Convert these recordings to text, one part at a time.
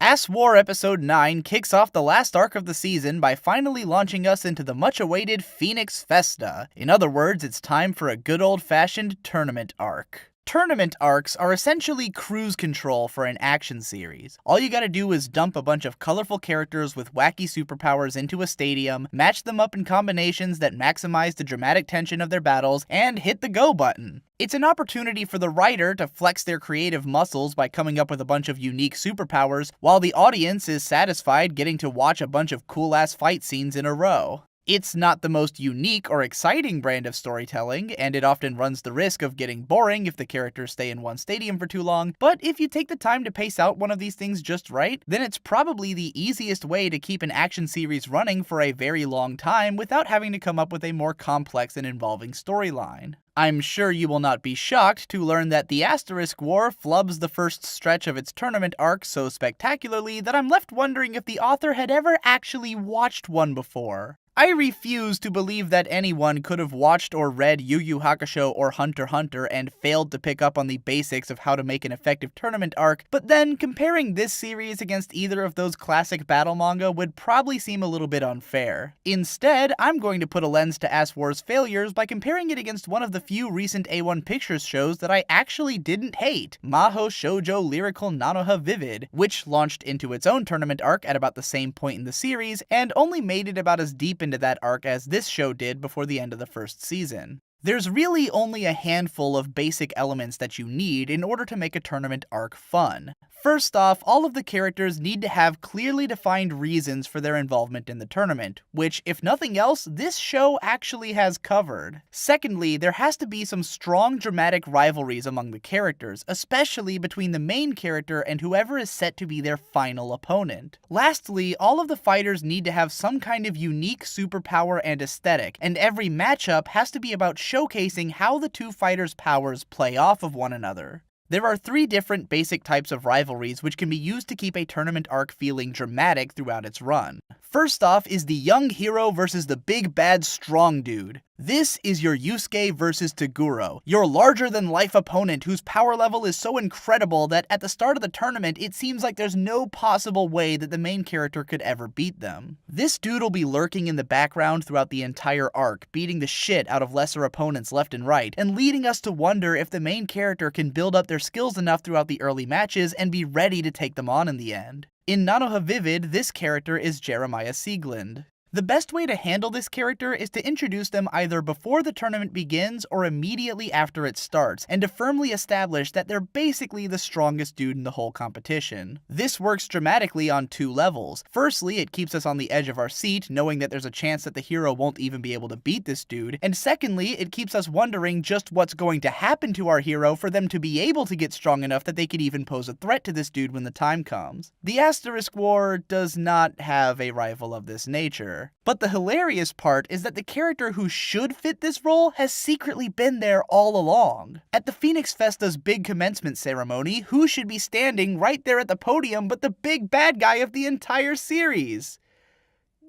As War Episode 9 kicks off the last arc of the season by finally launching us into the much-awaited Phoenix Festa. In other words, it's time for a good old-fashioned tournament arc. Tournament arcs are essentially cruise control for an action series. All you gotta do is dump a bunch of colorful characters with wacky superpowers into a stadium, match them up in combinations that maximize the dramatic tension of their battles, and hit the go button. It's an opportunity for the writer to flex their creative muscles by coming up with a bunch of unique superpowers, while the audience is satisfied getting to watch a bunch of cool-ass fight scenes in a row. It's not the most unique or exciting brand of storytelling, and it often runs the risk of getting boring if the characters stay in one stadium for too long, but if you take the time to pace out one of these things just right, then it's probably the easiest way to keep an action series running for a very long time without having to come up with a more complex and involving storyline. I'm sure you will not be shocked to learn that the Asterisk War flubs the first stretch of its tournament arc so spectacularly that I'm left wondering if the author had ever actually watched one before. I refuse to believe that anyone could have watched or read Yu Yu Hakusho or Hunter x Hunter and failed to pick up on the basics of how to make an effective tournament arc, but then comparing this series against either of those classic battle manga would probably seem a little bit unfair. Instead, I'm going to put a lens to As War's failures by comparing it against one of the few recent A1 Pictures shows that I actually didn't hate, Maho Shoujo Lyrical Nanoha Vivid, which launched into its own tournament arc at about the same point in the series, and only made it about as deep into that arc as this show did before the end of the first season. There's really only a handful of basic elements that you need in order to make a tournament arc fun. First off, all of the characters need to have clearly defined reasons for their involvement in the tournament, which, if nothing else, this show actually has covered. Secondly, there has to be some strong dramatic rivalries among the characters, especially between the main character and whoever is set to be their final opponent. Lastly, all of the fighters need to have some kind of unique superpower and aesthetic, and every matchup has to be about showcasing how the two fighters' powers play off of one another. There are 3 different basic types of rivalries which can be used to keep a tournament arc feeling dramatic throughout its run. First off is the young hero versus the big bad strong dude. This is your Yusuke versus Toguro, your larger-than-life opponent whose power level is so incredible that at the start of the tournament it seems like there's no possible way that the main character could ever beat them. This dude will be lurking in the background throughout the entire arc, beating the shit out of lesser opponents left and right, and leading us to wonder if the main character can build up their skills enough throughout the early matches and be ready to take them on in the end. In Nanoha Vivid, this character is Jeremiah Sieglund. The best way to handle this character is to introduce them either before the tournament begins or immediately after it starts, and to firmly establish that they're basically the strongest dude in the whole competition. This works dramatically on 2 levels. Firstly, it keeps us on the edge of our seat, knowing that there's a chance that the hero won't even be able to beat this dude, and secondly, it keeps us wondering just what's going to happen to our hero for them to be able to get strong enough that they could even pose a threat to this dude when the time comes. The Asterisk War does not have a rival of this nature. But the hilarious part is that the character who should fit this role has secretly been there all along. At the Phoenix Festa's big commencement ceremony, who should be standing right there at the podium but the big bad guy of the entire series?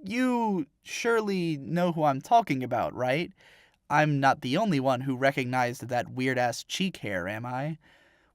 You surely know who I'm talking about, right? I'm not the only one who recognized that weird-ass cheek hair, am I?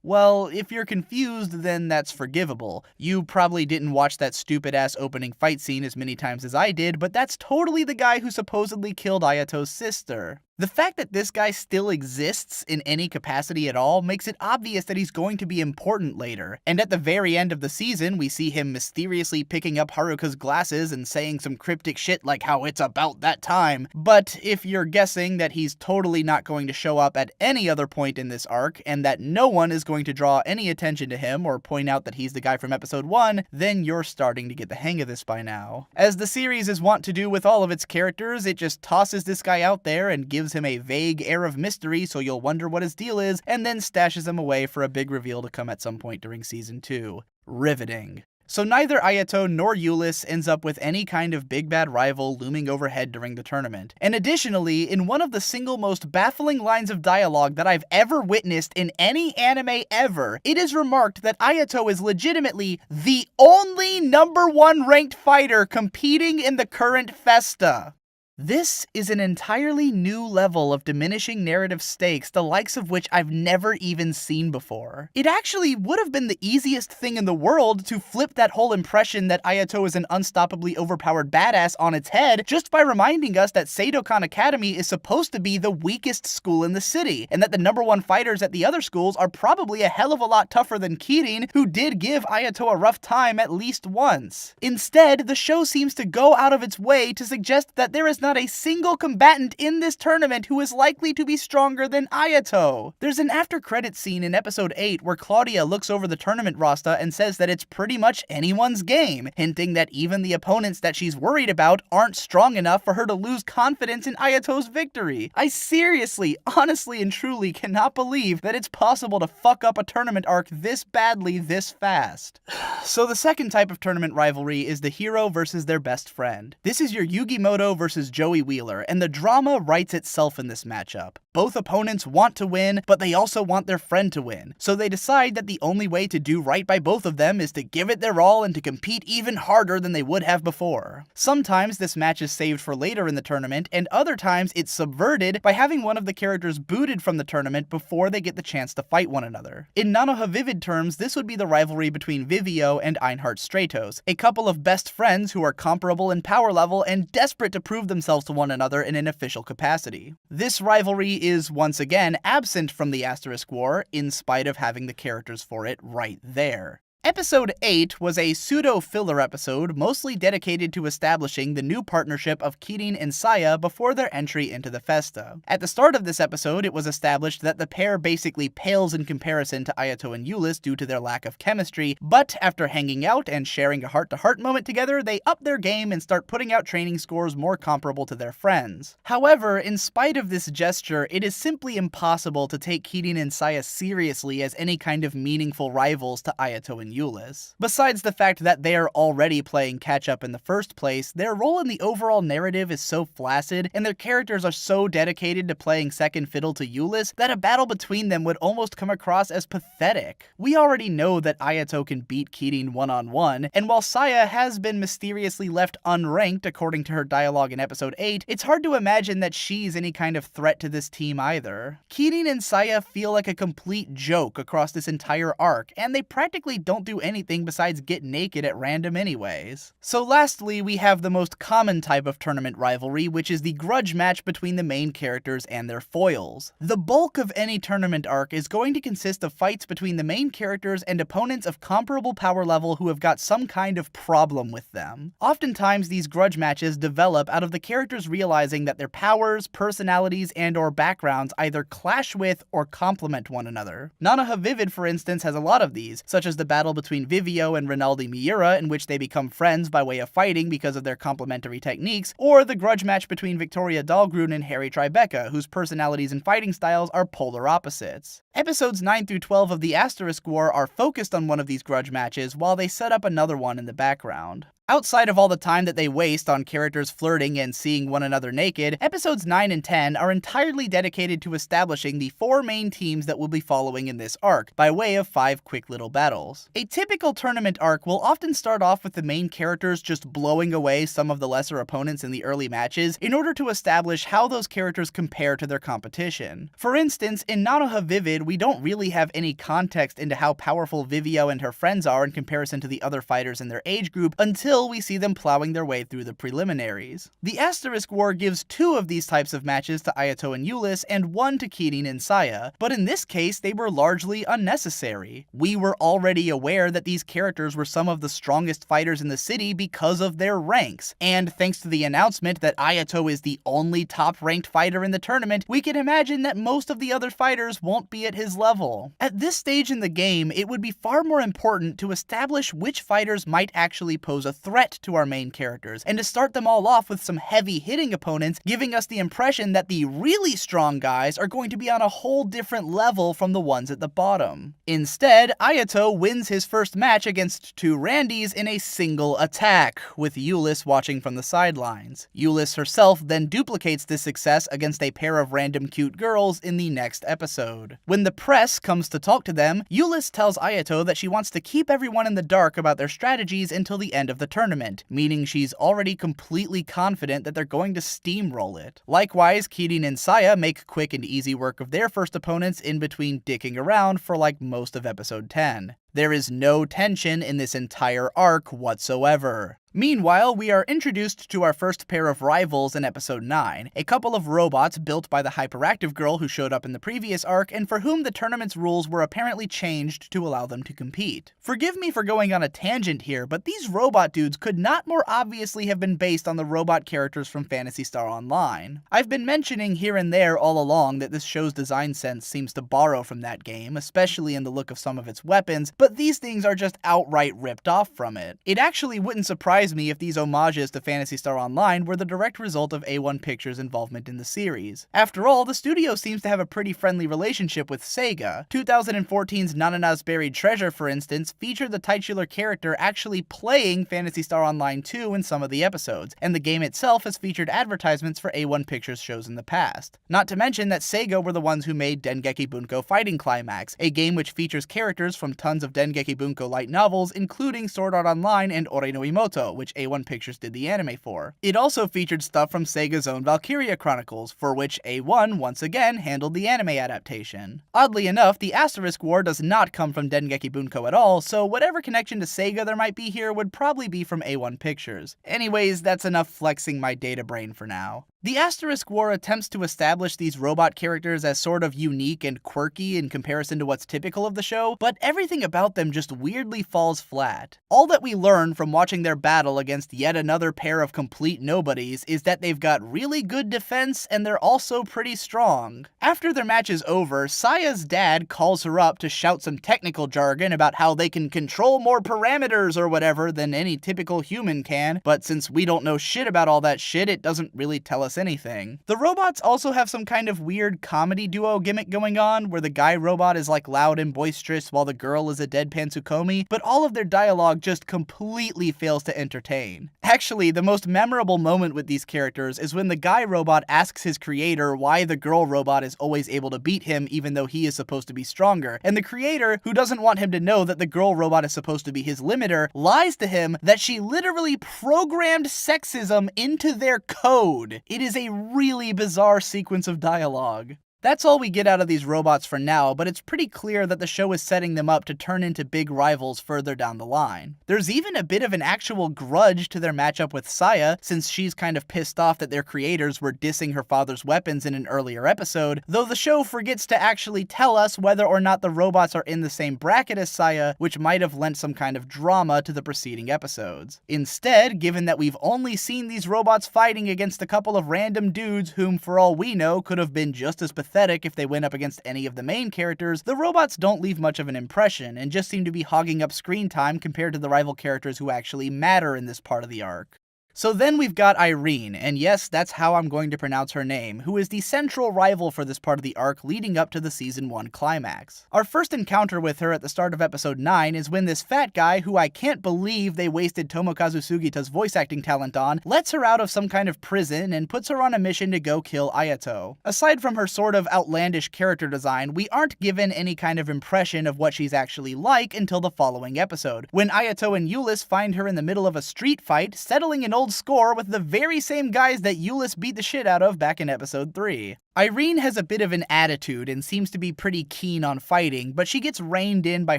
Well, if you're confused, then that's forgivable. You probably didn't watch that stupid-ass opening fight scene as many times as I did, but that's totally the guy who supposedly killed Ayato's sister. The fact that this guy still exists in any capacity at all makes it obvious that he's going to be important later, and at the very end of the season, we see him mysteriously picking up Haruka's glasses and saying some cryptic shit like how it's about that time. But if you're guessing that he's totally not going to show up at any other point in this arc, and that no one is going to draw any attention to him or point out that he's the guy from episode 1, then you're starting to get the hang of this by now. As the series is wont to do with all of its characters, it just tosses this guy out there and gives him a vague air of mystery so you'll wonder what his deal is, and then stashes him away for a big reveal to come at some point during season 2. Riveting. So neither Ayato nor Eulis ends up with any kind of big bad rival looming overhead during the tournament. And additionally, in one of the single most baffling lines of dialogue that I've ever witnessed in any anime ever, it is remarked that Ayato is legitimately the only #1 ranked fighter competing in the current Festa. This is an entirely new level of diminishing narrative stakes, the likes of which I've never even seen before. It actually would have been the easiest thing in the world to flip that whole impression that Ayato is an unstoppably overpowered badass on its head just by reminding us that Seidokan Academy is supposed to be the weakest school in the city, and that the #1 fighters at the other schools are probably a hell of a lot tougher than Kirin, who did give Ayato a rough time at least once. Instead, the show seems to go out of its way to suggest that there is not a single combatant in this tournament who is likely to be stronger than Ayato. There's an after-credits scene in episode 8 where Claudia looks over the tournament roster and says that it's pretty much anyone's game, hinting that even the opponents that she's worried about aren't strong enough for her to lose confidence in Ayato's victory. I seriously, honestly, and truly cannot believe that it's possible to fuck up a tournament arc this badly this fast. So the second type of tournament rivalry is the hero versus their best friend. This is your Yugimoto versus Joey Wheeler, and the drama writes itself in this matchup. Both opponents want to win, but they also want their friend to win, so they decide that the only way to do right by both of them is to give it their all and to compete even harder than they would have before. Sometimes this match is saved for later in the tournament, and other times it's subverted by having one of the characters booted from the tournament before they get the chance to fight one another. In Nanoha Vivid terms, this would be the rivalry between Vivio and Einhard Stratos, a couple of best friends who are comparable in power level and desperate to prove themselves to one another in an official capacity. This rivalry is once again absent from the Asterisk War, in spite of having the characters for it right there. Episode 8 was a pseudo-filler episode mostly dedicated to establishing the new partnership of Kirin and Saya before their entry into the Festa. At the start of this episode, it was established that the pair basically pales in comparison to Ayato and Eulis due to their lack of chemistry, but after hanging out and sharing a heart-to-heart moment together, they up their game and start putting out training scores more comparable to their friends. However, in spite of this gesture, it is simply impossible to take Kirin and Saya seriously as any kind of meaningful rivals to Ayato and Eulis. Besides the fact that they are already playing catch-up in the first place, their role in the overall narrative is so flaccid, and their characters are so dedicated to playing second fiddle to Eulis, that a battle between them would almost come across as pathetic. We already know that Ayato can beat Kirin one-on-one, and while Saya has been mysteriously left unranked according to her dialogue in episode 8, it's hard to imagine that she's any kind of threat to this team either. Kirin and Saya feel like a complete joke across this entire arc, and they practically don't do anything besides get naked at random anyways. So lastly, we have the most common type of tournament rivalry, which is the grudge match between the main characters and their foils. The bulk of any tournament arc is going to consist of fights between the main characters and opponents of comparable power level who have got some kind of problem with them. Oftentimes, these grudge matches develop out of the characters realizing that their powers, personalities, and/or backgrounds either clash with or complement one another. Nanoha Vivid, for instance, has a lot of these, such as the battle between Vivio and Rinaldi Miura, in which they become friends by way of fighting because of their complementary techniques, or the grudge match between Victoria Dahlgruen and Harry Tribeca, whose personalities and fighting styles are polar opposites. Episodes 9 through 12 of the Asterisk War are focused on one of these grudge matches, while they set up another one in the background. Outside of all the time that they waste on characters flirting and seeing one another naked, episodes 9 and 10 are entirely dedicated to establishing the 4 main teams that we'll be following in this arc, by way of 5 quick little battles. A typical tournament arc will often start off with the main characters just blowing away some of the lesser opponents in the early matches, in order to establish how those characters compare to their competition. For instance, in Nanoha Vivid, we don't really have any context into how powerful Vivio and her friends are in comparison to the other fighters in their age group until we see them plowing their way through the preliminaries. The Asterisk War gives 2 of these types of matches to Ayato and Eulis, and 1 to Kirin and Saya, but in this case they were largely unnecessary. We were already aware that these characters were some of the strongest fighters in the city because of their ranks, and thanks to the announcement that Ayato is the only top-ranked fighter in the tournament, we can imagine that most of the other fighters won't be at his level. At this stage in the game, it would be far more important to establish which fighters might actually pose a threat to our main characters, and to start them all off with some heavy-hitting opponents, giving us the impression that the really strong guys are going to be on a whole different level from the ones at the bottom. Instead, Ayato wins his first match against 2 Randys in a single attack, with Eulis watching from the sidelines. Eulis herself then duplicates this success against a pair of random cute girls in the next episode. When the press comes to talk to them, Eulis tells Ayato that she wants to keep everyone in the dark about their strategies until the end of the tournament, meaning she's already completely confident that they're going to steamroll it. Likewise, Kirin and Saya make quick and easy work of their first opponents in between dicking around for like most of episode 10. There is no tension in this entire arc whatsoever. Meanwhile, we are introduced to our first pair of rivals in episode 9, a couple of robots built by the hyperactive girl who showed up in the previous arc and for whom the tournament's rules were apparently changed to allow them to compete. Forgive me for going on a tangent here, but these robot dudes could not more obviously have been based on the robot characters from Phantasy Star Online. I've been mentioning here and there all along that this show's design sense seems to borrow from that game, especially in the look of some of its weapons, but these things are just outright ripped off from it. It actually wouldn't surprise me if these homages to Phantasy Star Online were the direct result of A1 Pictures' involvement in the series. After all, the studio seems to have a pretty friendly relationship with Sega. 2014's Nanana's Buried Treasure, for instance, featured the titular character actually playing Phantasy Star Online 2 in some of the episodes, and the game itself has featured advertisements for A1 Pictures shows in the past. Not to mention that Sega were the ones who made Dengeki Bunko Fighting Climax, a game which features characters from tons of Dengeki Bunko light novels, including Sword Art Online and Ore no Imoto, which A1 Pictures did the anime for. It also featured stuff from Sega's own Valkyria Chronicles, for which A1 once again handled the anime adaptation. Oddly enough, the Asterisk War does not come from Dengeki Bunko at all, so whatever connection to Sega there might be here would probably be from A1 Pictures. Anyways, that's enough flexing my data brain for now. The Asterisk War attempts to establish these robot characters as sort of unique and quirky in comparison to what's typical of the show, but everything about them just weirdly falls flat. All that we learn from watching their battle against yet another pair of complete nobodies is that they've got really good defense and they're also pretty strong. After their match is over, Saya's dad calls her up to shout some technical jargon about how they can control more parameters or whatever than any typical human can, but since we don't know shit about all that shit, it doesn't really tell us anything. The robots also have some kind of weird comedy duo gimmick going on, where the guy robot is like loud and boisterous while the girl is a deadpan Tsukomi, but all of their dialogue just completely fails to entertain. Actually, the most memorable moment with these characters is when the guy robot asks his creator why the girl robot is always able to beat him even though he is supposed to be stronger, and the creator, who doesn't want him to know that the girl robot is supposed to be his limiter, lies to him that she literally programmed sexism into their code. It is a really bizarre sequence of dialogue. That's all we get out of these robots for now, but it's pretty clear that the show is setting them up to turn into big rivals further down the line. There's even a bit of an actual grudge to their matchup with Saya, since she's kind of pissed off that their creators were dissing her father's weapons in an earlier episode, though the show forgets to actually tell us whether or not the robots are in the same bracket as Saya, which might have lent some kind of drama to the preceding episodes. Instead, given that we've only seen these robots fighting against a couple of random dudes whom, for all we know, could have been just as pathetic if they went up against any of the main characters, the robots don't leave much of an impression, and just seem to be hogging up screen time compared to the rival characters who actually matter in this part of the arc. So then we've got Irene, and yes, that's how I'm going to pronounce her name, who is the central rival for this part of the arc leading up to the Season 1 climax. Our first encounter with her at the start of Episode 9 is when this fat guy, who I can't believe they wasted Tomokazu Sugita's voice acting talent on, lets her out of some kind of prison and puts her on a mission to go kill Ayato. Aside from her sort of outlandish character design, we aren't given any kind of impression of what she's actually like until the following episode, when Ayato and Eulis find her in the middle of a street fight, settling an old score with the very same guys that Eulis beat the shit out of back in episode 3. Irene has a bit of an attitude and seems to be pretty keen on fighting, but she gets reined in by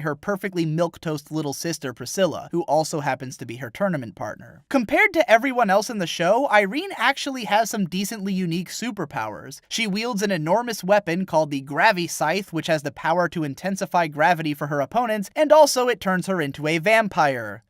her perfectly milquetoast little sister Priscilla, who also happens to be her tournament partner. Compared to everyone else in the show, Irene actually has some decently unique superpowers. She wields an enormous weapon called the Gravi Scythe, which has the power to intensify gravity for her opponents, and also it turns her into a vampire.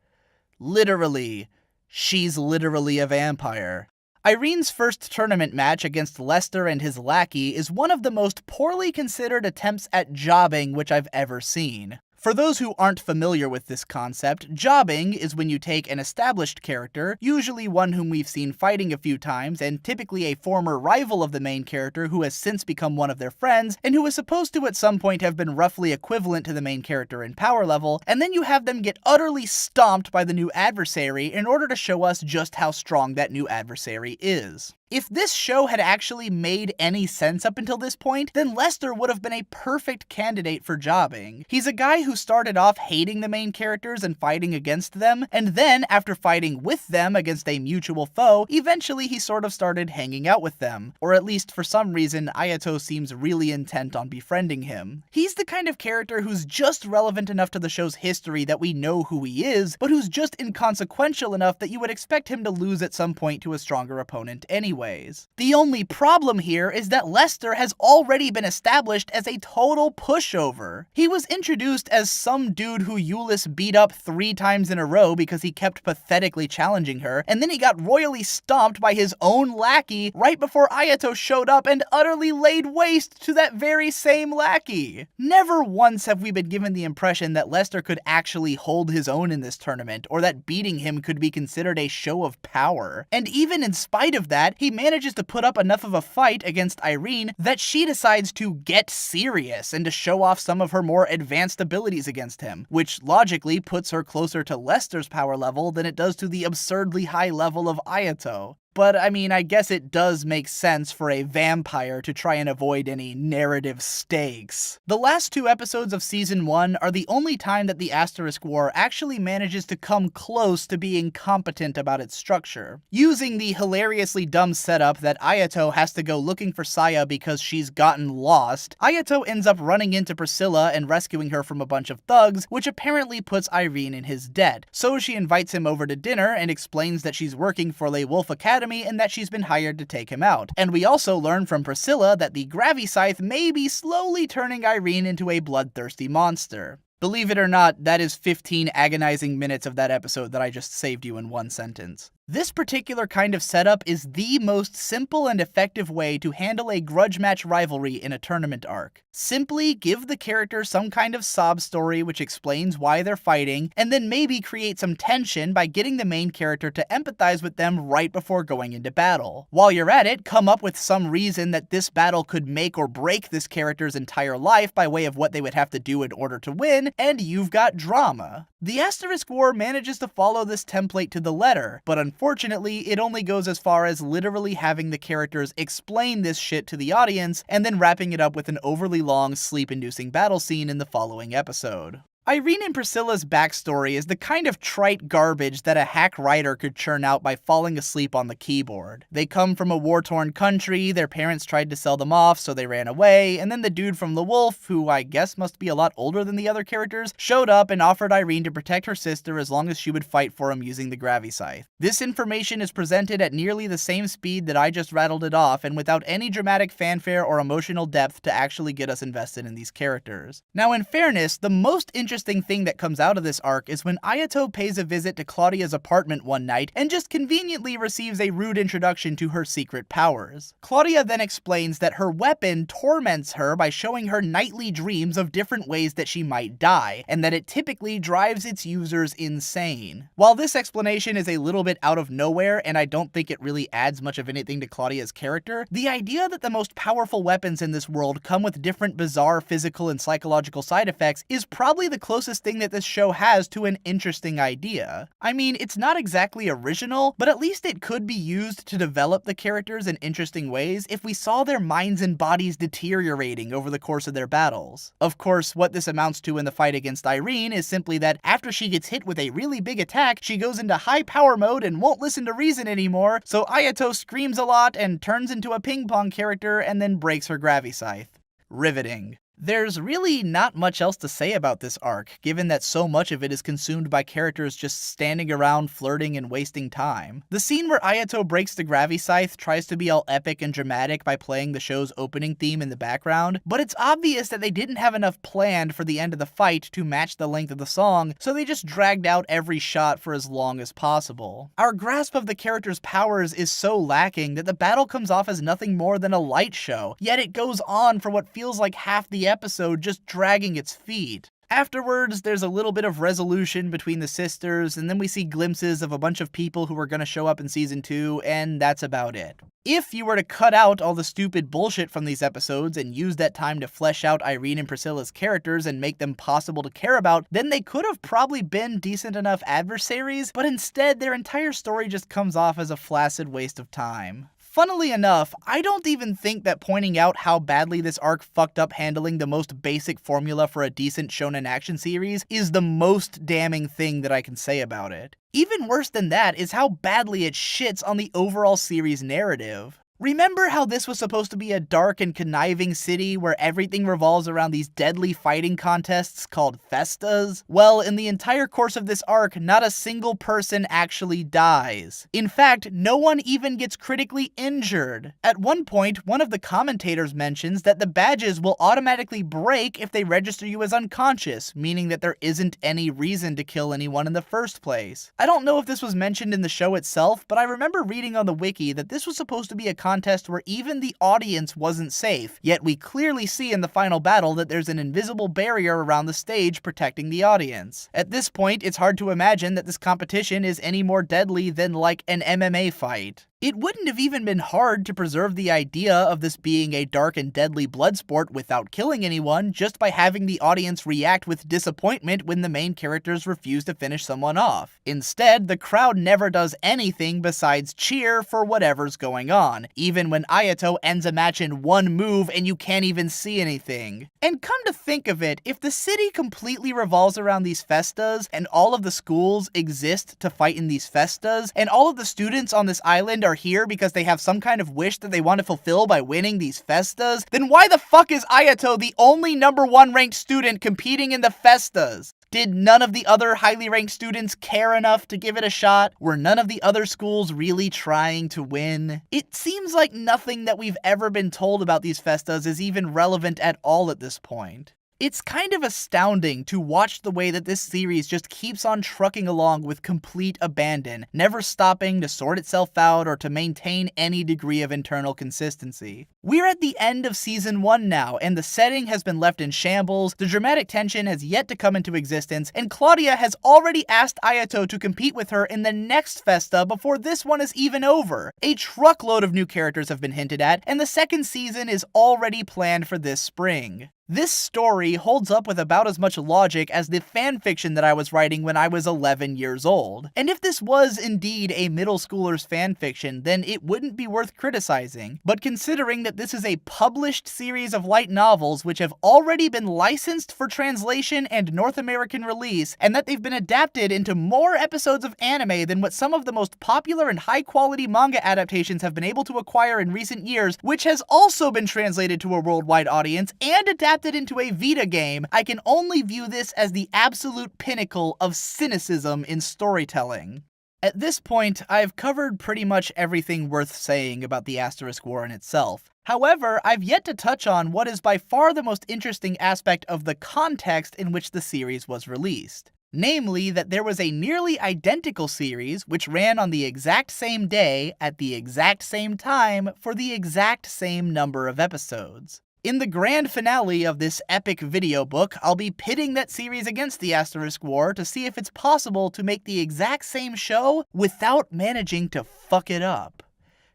Literally. She's literally a vampire. Irene's first tournament match against Lester and his lackey is one of the most poorly considered attempts at jobbing which I've ever seen. For those who aren't familiar with this concept, jobbing is when you take an established character, usually one whom we've seen fighting a few times, and typically a former rival of the main character who has since become one of their friends, and who is supposed to at some point have been roughly equivalent to the main character in power level, and then you have them get utterly stomped by the new adversary in order to show us just how strong that new adversary is. If this show had actually made any sense up until this point, then Lester would have been a perfect candidate for jobbing. He's a guy who started off hating the main characters and fighting against them, and then, after fighting with them against a mutual foe, eventually he sort of started hanging out with them. Or at least for some reason, Ayato seems really intent on befriending him. He's the kind of character who's just relevant enough to the show's history that we know who he is, but who's just inconsequential enough that you would expect him to lose at some point to a stronger opponent anyways. The only problem here is that Lester has already been established as a total pushover. He was introduced as some dude who Euless beat up 3 times in a row because he kept pathetically challenging her, and then he got royally stomped by his own lackey right before Ayato showed up and utterly laid waste to that very same lackey. Never once have we been given the impression that Lester could actually hold his own in this tournament, or that beating him could be considered a show of power. And even in spite of that, he manages to put up enough of a fight against Irene that she decides to get serious and to show off some of her more advanced abilities against him, which logically puts her closer to Lester's power level than it does to the absurdly high level of Ayato. But I mean, I guess it does make sense for a vampire to try and avoid any narrative stakes. The last 2 episodes of Season 1 are the only time that the Asterisk War actually manages to come close to being competent about its structure. Using the hilariously dumb setup that Ayato has to go looking for Saya because she's gotten lost, Ayato ends up running into Priscilla and rescuing her from a bunch of thugs, which apparently puts Irene in his debt. So she invites him over to dinner and explains that she's working for Le Wolf Academy and that she's been hired to take him out. And we also learn from Priscilla that the Gravy Scythe may be slowly turning Irene into a bloodthirsty monster. Believe it or not, that is 15 agonizing minutes of that episode that I just saved you in one sentence. This particular kind of setup is the most simple and effective way to handle a grudge match rivalry in a tournament arc. Simply give the character some kind of sob story which explains why they're fighting, and then maybe create some tension by getting the main character to empathize with them right before going into battle. While you're at it, come up with some reason that this battle could make or break this character's entire life by way of what they would have to do in order to win, and you've got drama. The Asterisk War manages to follow this template to the letter, but unfortunately, it only goes as far as literally having the characters explain this shit to the audience, and then wrapping it up with an overly long, sleep-inducing battle scene in the following episode. Irene and Priscilla's backstory is the kind of trite garbage that a hack writer could churn out by falling asleep on the keyboard. They come from a war-torn country, their parents tried to sell them off so they ran away, and then the dude from The Wolf, who I guess must be a lot older than the other characters, showed up and offered Irene to protect her sister as long as she would fight for him using the Gravy Scythe. This information is presented at nearly the same speed that I just rattled it off, and without any dramatic fanfare or emotional depth to actually get us invested in these characters. Now, in fairness, the most interesting thing that comes out of this arc is when Ayato pays a visit to Claudia's apartment one night and just conveniently receives a rude introduction to her secret powers. Claudia then explains that her weapon torments her by showing her nightly dreams of different ways that she might die, and that it typically drives its users insane. While this explanation is a little bit out of nowhere, and I don't think it really adds much of anything to Claudia's character, the idea that the most powerful weapons in this world come with different bizarre physical and psychological side effects is probably the closest thing that this show has to an interesting idea. I mean, it's not exactly original, but at least it could be used to develop the characters in interesting ways if we saw their minds and bodies deteriorating over the course of their battles. Of course, what this amounts to in the fight against Irene is simply that after she gets hit with a really big attack, she goes into high power mode and won't listen to reason anymore, so Ayato screams a lot and turns into a ping pong character and then breaks her Gravy Scythe. Riveting. There's really not much else to say about this arc, given that so much of it is consumed by characters just standing around flirting and wasting time. The scene where Ayato breaks the Gravy Scythe tries to be all epic and dramatic by playing the show's opening theme in the background, but it's obvious that they didn't have enough planned for the end of the fight to match the length of the song, so they just dragged out every shot for as long as possible. Our grasp of the character's powers is so lacking that the battle comes off as nothing more than a light show, yet it goes on for what feels like half the episode just dragging its feet. Afterwards, there's a little bit of resolution between the sisters, and then we see glimpses of a bunch of people who are going to show up in Season 2, and that's about it. If you were to cut out all the stupid bullshit from these episodes and use that time to flesh out Irene and Priscilla's characters and make them possible to care about, then they could have probably been decent enough adversaries, but instead their entire story just comes off as a flaccid waste of time. Funnily enough, I don't even think that pointing out how badly this arc fucked up handling the most basic formula for a decent shonen action series is the most damning thing that I can say about it. Even worse than that is how badly it shits on the overall series narrative. Remember how this was supposed to be a dark and conniving city where everything revolves around these deadly fighting contests called festas? Well, in the entire course of this arc, not a single person actually dies. In fact, no one even gets critically injured. At one point, one of the commentators mentions that the badges will automatically break if they register you as unconscious, meaning that there isn't any reason to kill anyone in the first place. I don't know if this was mentioned in the show itself, but I remember reading on the wiki that this was supposed to be a contest where even the audience wasn't safe, yet we clearly see in the final battle that there's an invisible barrier around the stage protecting the audience. At this point, it's hard to imagine that this competition is any more deadly than like an MMA fight. It wouldn't have even been hard to preserve the idea of this being a dark and deadly blood sport without killing anyone, just by having the audience react with disappointment when the main characters refuse to finish someone off. Instead, the crowd never does anything besides cheer for whatever's going on, even when Ayato ends a match in one move and you can't even see anything. And come to think of it, if the city completely revolves around these festas, and all of the schools exist to fight in these festas, and all of the students on this island are here because they have some kind of wish that they want to fulfill by winning these festas, then why the fuck is Ayato the only #1 ranked student competing in the festas? Did none of the other highly ranked students care enough to give it a shot? Were none of the other schools really trying to win? It seems like nothing that we've ever been told about these festas is even relevant at all at this point. It's kind of astounding to watch the way that this series just keeps on trucking along with complete abandon, never stopping to sort itself out or to maintain any degree of internal consistency. We're at the end of season 1 now, and the setting has been left in shambles, the dramatic tension has yet to come into existence, and Claudia has already asked Ayato to compete with her in the next festa before this one is even over. A truckload of new characters have been hinted at, and the second season is already planned for this spring. This story holds up with about as much logic as the fanfiction that I was writing when I was 11 years old. And if this was indeed a middle schooler's fanfiction, then it wouldn't be worth criticizing. But considering that this is a published series of light novels which have already been licensed for translation and North American release, and that they've been adapted into more episodes of anime than what some of the most popular and high-quality manga adaptations have been able to acquire in recent years, which has also been translated to a worldwide audience and adapted into a Vita game, I can only view this as the absolute pinnacle of cynicism in storytelling. At this point, I've covered pretty much everything worth saying about the Asterisk War in itself. However, I've yet to touch on what is by far the most interesting aspect of the context in which the series was released. Namely, that there was a nearly identical series which ran on the exact same day, at the exact same time, for the exact same number of episodes. In the grand finale of this epic video book, I'll be pitting that series against the Asterisk War to see if it's possible to make the exact same show without managing to fuck it up.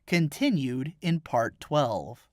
Continued in part 12.